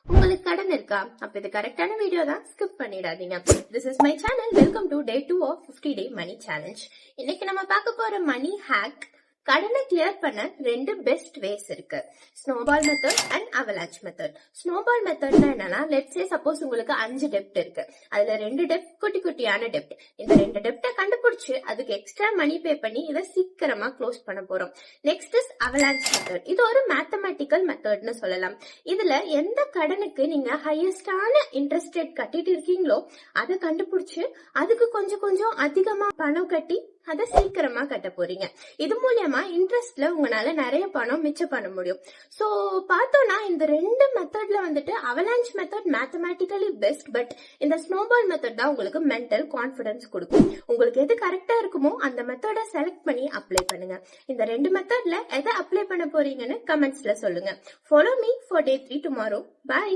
உங்களுக்கு கடன் இருக்கா? அப்ப இது கரெக்டான வீடியோ தான், ஸ்கிப் பண்ணிடாதீங்க. This is my channel. Welcome to day 2 of 50 day money challenge. இன்னைக்கு நம்ம பார்க்க போற மணி ஹேக், கடனை கிளியர் பண்ண 2 பெஸ்ட் வேஸ் இருக்கு. Snowball method and avalanche method. Snowball மெத்தட்னா என்னன்னா, லெட்ஸ் சே சப்போஸ் உங்களுக்கு 5 டெப்ட் இருக்கு. அதுல 2 டெப்ட் குட்டி குட்டியான டெப்ட். இந்த 2 டெப்ட கண்டுபிடிச்சு அதுக்கு எக்ஸ்ட்ரா மணி பே பண்ணி இதை சீக்கிரமா க்ளோஸ் பண்ண போறோம். Next is avalanche method. இது ஒரு மேத்தமேட்டிக்கல் மெத்தட்னு சொல்லலாம். இதுல எந்த கடனுக்கு நீங்க ஹையஸ்டான இன்ட்ரெஸ்ட் ரேட் கட்டிட்டு இருக்கீங்களோ அதை கண்டுபிடிச்சு அதுக்கு கொஞ்சம் கொஞ்சம் அதிகமா பணம் கட்டி அதை சீக்கிரமா கட்ட போறீங்க. இது மூலியமா இன்ட்ரெஸ்ட்ல உங்களால நிறைய பணம் மிச்சம் பண்ண முடியும். சோ பார்த்தோம்னா இந்த 2 மெத்தட்ல வந்துட்டு avalanche method mathematically best, but இந்த ஸ்னோபால் மெத்தட் தான் உங்களுக்கு மென்டல் கான்பிடன்ஸ் கொடுக்கும். உங்களுக்கு எது கரெக்டா இருக்குமோ அந்த மெத்தட செலக்ட் பண்ணி அப்ளை பண்ணுங்க. இந்த 2 மெத்தட்ல எதை அப்ளை பண்ண போறீங்கன்னு கமெண்ட்ஸ்ல சொல்லுங்க. Follow me for day 3 tomorrow. By.